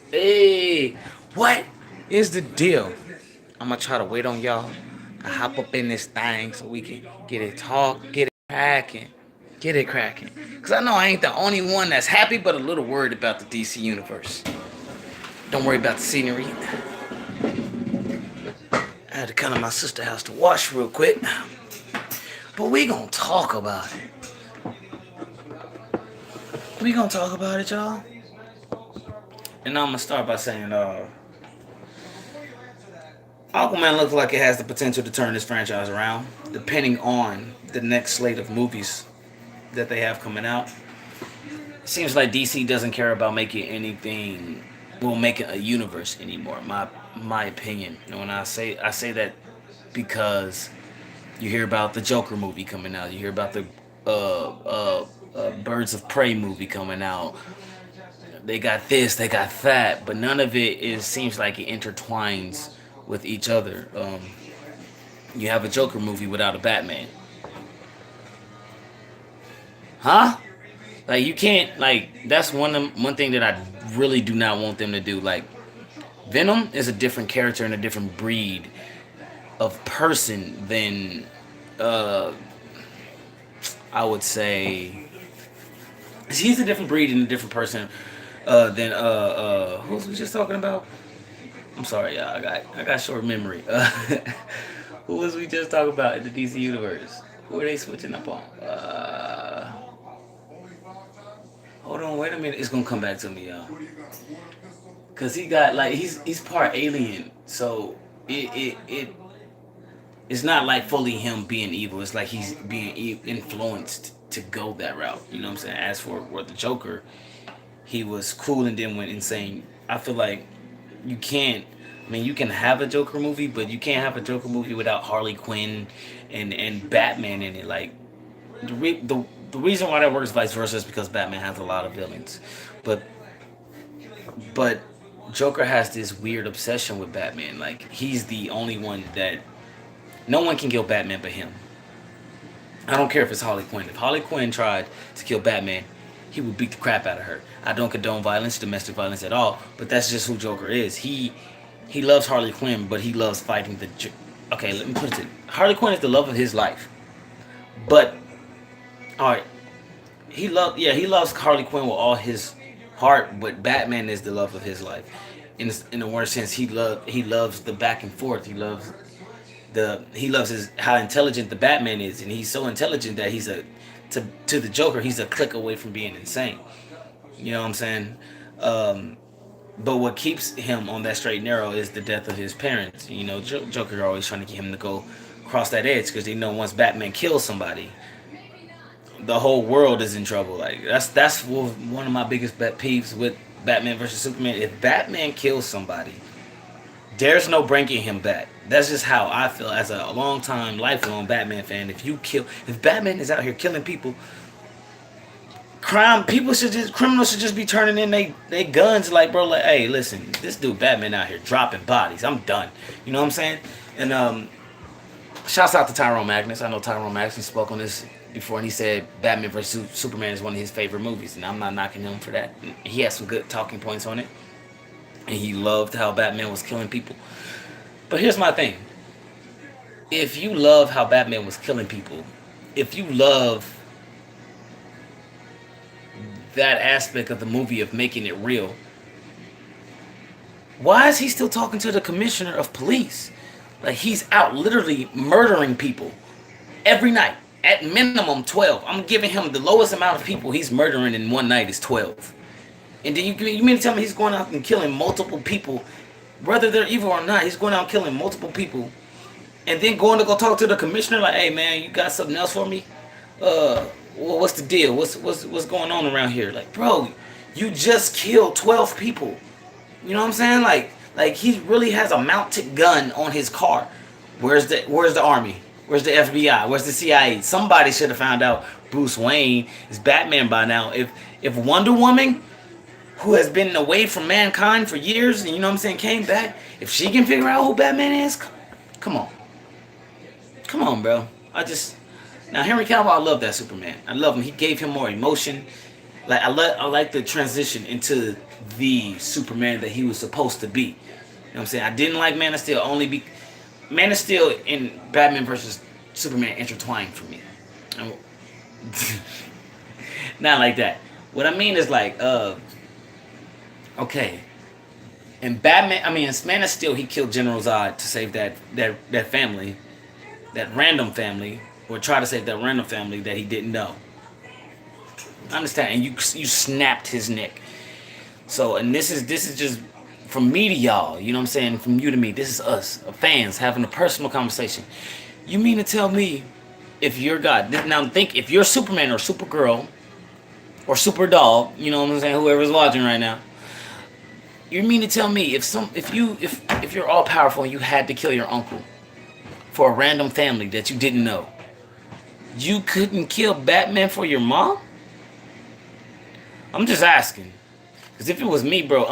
Hey, what is the deal? I'm gonna try to wait on y'all. I hop up in this thing so we can get it cracking, get it cracking. Cause I know I ain't the only one that's happy, but a little worried about the DC universe. Don't worry about the scenery. I had to come to my sister's house to wash real quick, but we gonna talk about it. We gonna talk about it, y'all. And I'm gonna start by saying, Aquaman looks like it has the potential to turn this franchise around, depending on the next slate of movies that they have coming out. It seems like DC doesn't care about making anything, well, making a universe anymore. My opinion. And when I say that because you hear about the Joker movie coming out, you hear about the Birds of Prey movie coming out. They got this, they got that, but none of it is seems like it intertwines with each other. You have a Joker movie without a Batman, huh? Like you can't like that's one thing that I really do not want them to do. Like Venom is a different character and a different breed of person than uh I would say he's a different breed and a different person than who was we just talking about? I'm sorry, y'all. I got short memory. Who was we just talking about in the DC universe? Who are they switching up on? Hold on, wait a minute. It's gonna come back to me, y'all. Cause he got like he's part alien, so it's not like fully him being evil. It's like he's being influenced to go that route. You know what I'm saying? As for the Joker, he was cool and then went insane. I feel like you can't. I mean, you can have a Joker movie, but you can't have a Joker movie without Harley Quinn and Batman in it. Like the reason why that works vice versa is because Batman has a lot of villains, but but Joker has this weird obsession with Batman. Like he's the only one that no one can kill Batman but him. I don't care if it's Harley Quinn. If Harley Quinn tried to kill Batman, he would beat the crap out of her. I don't condone violence, domestic violence at all, but that's just who Joker is. He loves Harley Quinn, but he loves fighting the. Okay, let me put it. Harley Quinn is the love of his life, but all right, he loves Harley Quinn with all his heart, but Batman is the love of his life. In the worst sense, he loves the back and forth. He loves his how intelligent the Batman is, and he's so intelligent that he's a to the Joker he's a click away from being insane. You know what I'm saying? Um, but what keeps him on that straight and narrow is the death of his parents. You know, Joker always trying to get him to go cross that edge because they know once Batman kills somebody, the whole world is in trouble. Like that's one of my biggest pet peeves with Batman versus Superman. If Batman kills somebody, there's no bringing him back. That's just how I feel as a long time, lifelong Batman fan. If Batman is out here killing people, criminals should just be turning in they guns. Like bro, like hey, listen, this dude Batman out here dropping bodies. I'm done. You know what I'm saying? And shouts out to Tyrone Magnus. I know Tyrone Magnus spoke on this before, and he said Batman vs Superman is one of his favorite movies, and I'm not knocking him for that. He has some good talking points on it, and he loved how Batman was killing people. But here's my thing: if you love how Batman was killing people, if you love that aspect of the movie of making it real, why is he still talking to the commissioner of police? Like he's out literally murdering people every night. At minimum 12. I'm giving him the lowest amount of people he's murdering in one night is 12. And then you mean to tell me he's going out and killing multiple people, whether they're evil or not? He's going out and killing multiple people, and then going to go talk to the commissioner like, "Hey man, you got something else for me? Well, what's the deal? What's going on around here?" Like, bro, you just killed 12 people. You know what I'm saying? Like he really has a mounted gun on his car. Where's the army? Where's the FBI? Where's the CIA? Somebody should have found out Bruce Wayne is Batman by now. If Wonder Woman, who has been away from mankind for years, and you know what I'm saying, came back, if she can figure out who Batman is, come on. Come on, bro. Now Henry Cavill, I love that Superman. I love him. He gave him more emotion. Like I like the transition into the Superman that he was supposed to be. You know what I'm saying? I didn't like Man of Steel only be Man of Steel and Batman versus Superman intertwined for me. And- Not like that. What I mean is like, okay, in Batman, I mean, in Man of Steel, he killed General Zod to save that family, that random family, or try to save that random family that he didn't know. I understand, and you snapped his neck. So, and this is just from me to y'all. You know what I'm saying? From you to me. This is us, fans, having a personal conversation. You mean to tell me, if you're God, now think if you're Superman or Supergirl or Super Dog, you know what I'm saying? Whoever's watching right now, you mean to tell me if you're all powerful and you had to kill your uncle for a random family that you didn't know, you couldn't kill Batman for your mom? I'm just asking. Because if it was me, bro,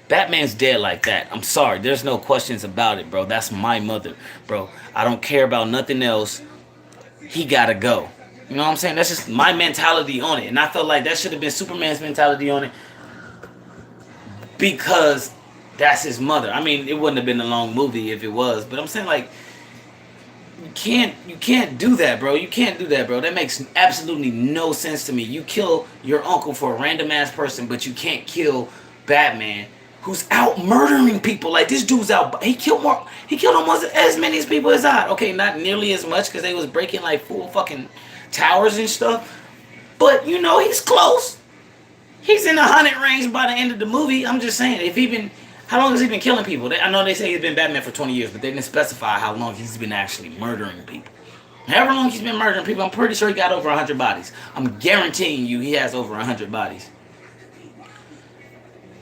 Batman's dead like that. I'm sorry. There's no questions about it, bro. That's my mother, bro. I don't care about nothing else. He gotta go. You know what I'm saying? That's just my mentality on it. And I felt like that should have been Superman's mentality on it because that's his mother. I mean, it wouldn't have been a long movie if it was, but I'm saying like you can't do that, bro. You can't do that, bro. That makes absolutely no sense to me. You kill your uncle for a random ass person, but you can't kill Batman, who's out murdering people. Like this dude's out. He killed more. He killed almost as many as people as I. Okay, not nearly as much because they was breaking like full fucking towers and stuff. But you know he's close. He's in the 100 range by the end of the movie. I'm just saying, if he been, how long has he been killing people? I know they say he's been Batman for 20 years, but they didn't specify how long he's been actually murdering people. However long he's been murdering people, I'm pretty sure he got over 100 bodies. I'm guaranteeing you he has over 100 bodies.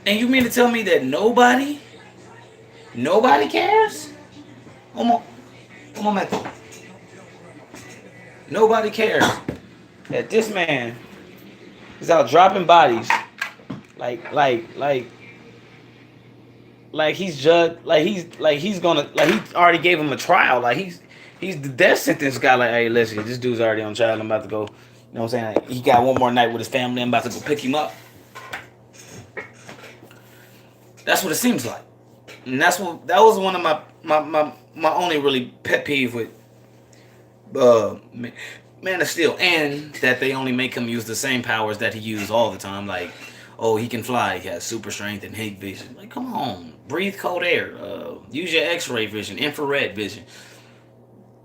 And you mean to tell me that nobody cares? Un momento. Nobody cares that this man is out dropping bodies like he's judged, he's gonna, like he already gave him a trial, like he's the death sentence guy, like, hey listen, this dude's already on trial, I'm about to go, you know what I'm saying, he got one more night with his family, I'm about to go pick him up. That's what it seems like. And that was one of my only really pet peeve with Man of Steel, and that they only make him use the same powers that he used all the time. Like, oh, he can fly, he has super strength and heat vision. Like, come on, breathe cold air, use your X-ray vision, infrared vision,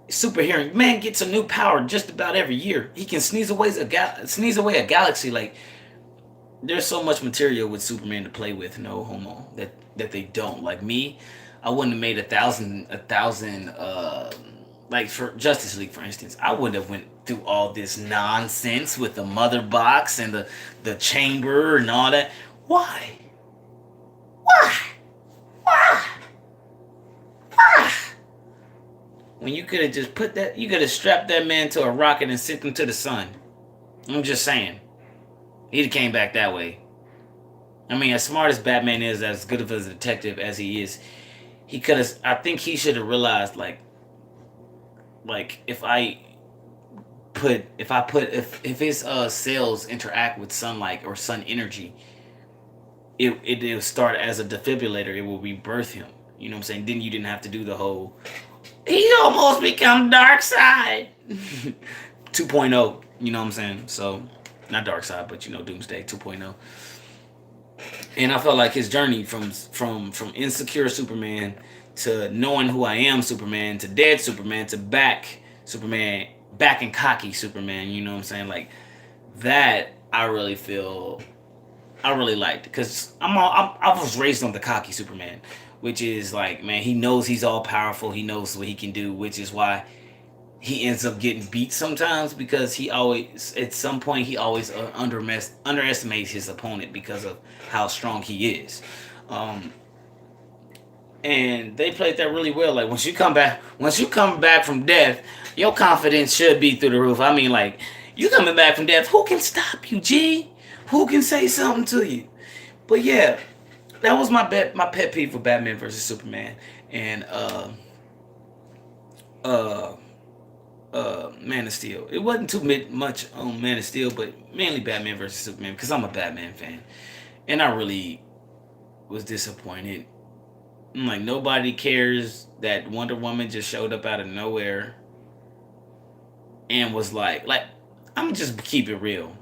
super hearing. Man gets a new power just about every year. He can sneeze away a galaxy. Like, there's so much material with Superman to play with. No homo that they don't. Like me, I wouldn't have made a thousand. Like for Justice League, for instance, I wouldn't have went through all this nonsense with the mother box and the chamber and all that. Why? Why? Why? Why? When you could have just you could have strapped that man to a rocket and sent him to the sun. I'm just saying. He'd have came back that way. I mean, as smart as Batman is, as good of a detective as he is, he could have. I think he should have realized, like if his cells interact with sunlight or sun energy, it'll start as a defibrillator. It will rebirth him. You know what I'm saying? Then you didn't have to do the whole. He almost become Darkseid 2.0. You know what I'm saying? So. Not Darkseid, but Doomsday 2.0. And I felt like his journey from insecure Superman to knowing who I am Superman to dead Superman to back Superman, back and cocky Superman, you know what I'm saying? Like that I really liked, because I was raised on the cocky Superman, which is like, man, he knows he's all powerful, he knows what he can do, which is why he ends up getting beat sometimes, because he always, at some point, he always underestimates his opponent because of how strong he is. And they played that really well. Like once you come back from death, your confidence should be through the roof. I mean, like, you coming back from death, who can stop you, G? Who can say something to you? But yeah, that was my pet peeve for Batman versus Superman. And Man of Steel. It wasn't too much on Man of Steel, but mainly Batman versus Superman because I'm a Batman fan, and I really was disappointed. I'm like, nobody cares that Wonder Woman just showed up out of nowhere and was like I'm gonna just keep it real.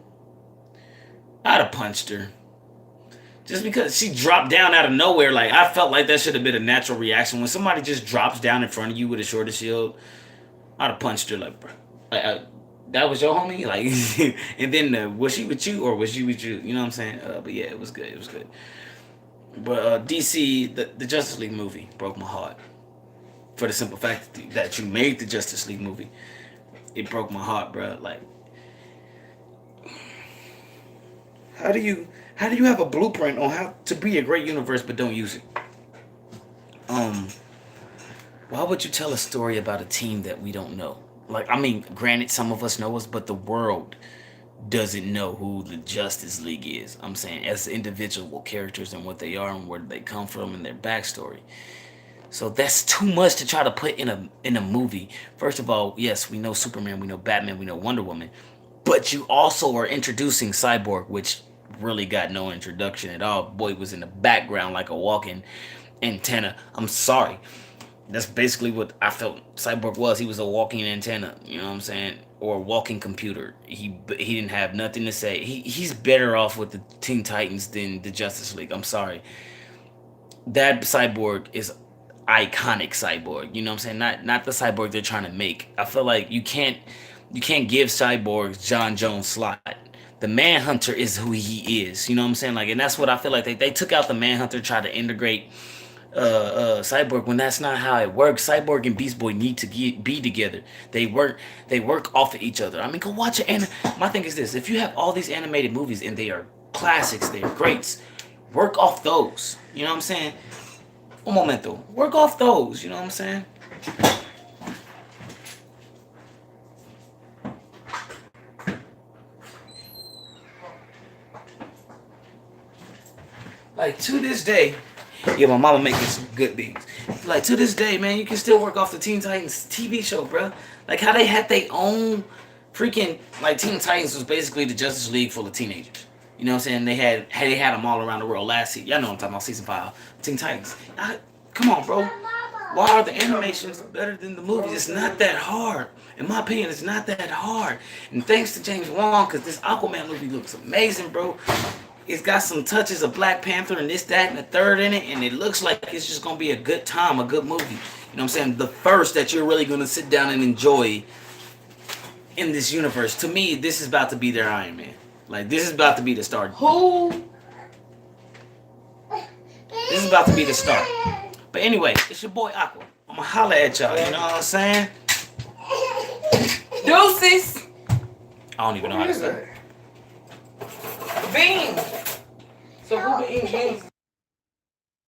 I'd have punched her just because she dropped down out of nowhere. Like, I felt like that should have been a natural reaction when somebody just drops down in front of you with a shorter shield. I'd have punched her like, bro, that was your homie, like, and then was she with you or was she with you? You know what I'm saying? But yeah, it was good. It was good. But DC, the Justice League movie broke my heart for the simple fact that you made the Justice League movie. It broke my heart, bro. Like, how do you have a blueprint on how to be a great universe but don't use it? Um, why would you tell a story about a team that we don't know? Like, I mean, granted, some of us know us, but the world doesn't know who the Justice League is. I'm saying as individual characters and what they are and where they come from and their backstory. So that's too much to try to put in a movie. First of all, yes, we know Superman, we know Batman, we know Wonder Woman, but you also are introducing Cyborg, which really got no introduction at all. Boy was in the background like a walking antenna. I'm sorry. That's basically what I felt Cyborg was. He was a walking antenna, you know what I'm saying? Or a walking computer. He didn't have nothing to say. He's better off with the Teen Titans than the Justice League. I'm sorry. That Cyborg is iconic Cyborg. You know what I'm saying? Not the Cyborg they're trying to make. I feel like you can't give Cyborg John Jones slot. The Manhunter is who he is. You know what I'm saying? Like, and that's what I feel like they took out the Manhunter, tried to integrate Cyborg when that's not how it works. Cyborg and Beast Boy need to be together. They work off of each other. I mean, go watch it. And my thing is this: if you have all these animated movies and they are classics, they are greats, work off those. You know what I'm saying? Un momento, work off those. You know what I'm saying? Like, to this day, yeah, my mama making some good beats. Like, to this day, man, you can still work off the Teen Titans TV show, bro. Like, how they had their own freaking, like, Teen Titans was basically the Justice League full of teenagers. You know what I'm saying? They had them all around the world last season. Y'all know what I'm talking about, season 5, Teen Titans. Come on, bro. Why are the animations better than the movies? It's not that hard. In my opinion, it's not that hard. And thanks to James Wan, because this Aquaman movie looks amazing, bro. It's got some touches of Black Panther and this, that, and the third in it, and it looks like it's just gonna be a good time, a good movie. You know what I'm saying? The first that you're really gonna sit down and enjoy in this universe. To me, this is about to be their Iron Man. Like, this is about to be the start. Who? This is about to be the start. But anyway, it's your boy Aqua. I'ma holla at y'all. You know what I'm saying? Deuces. I don't even know how to say it. Beans. So who be eating beans?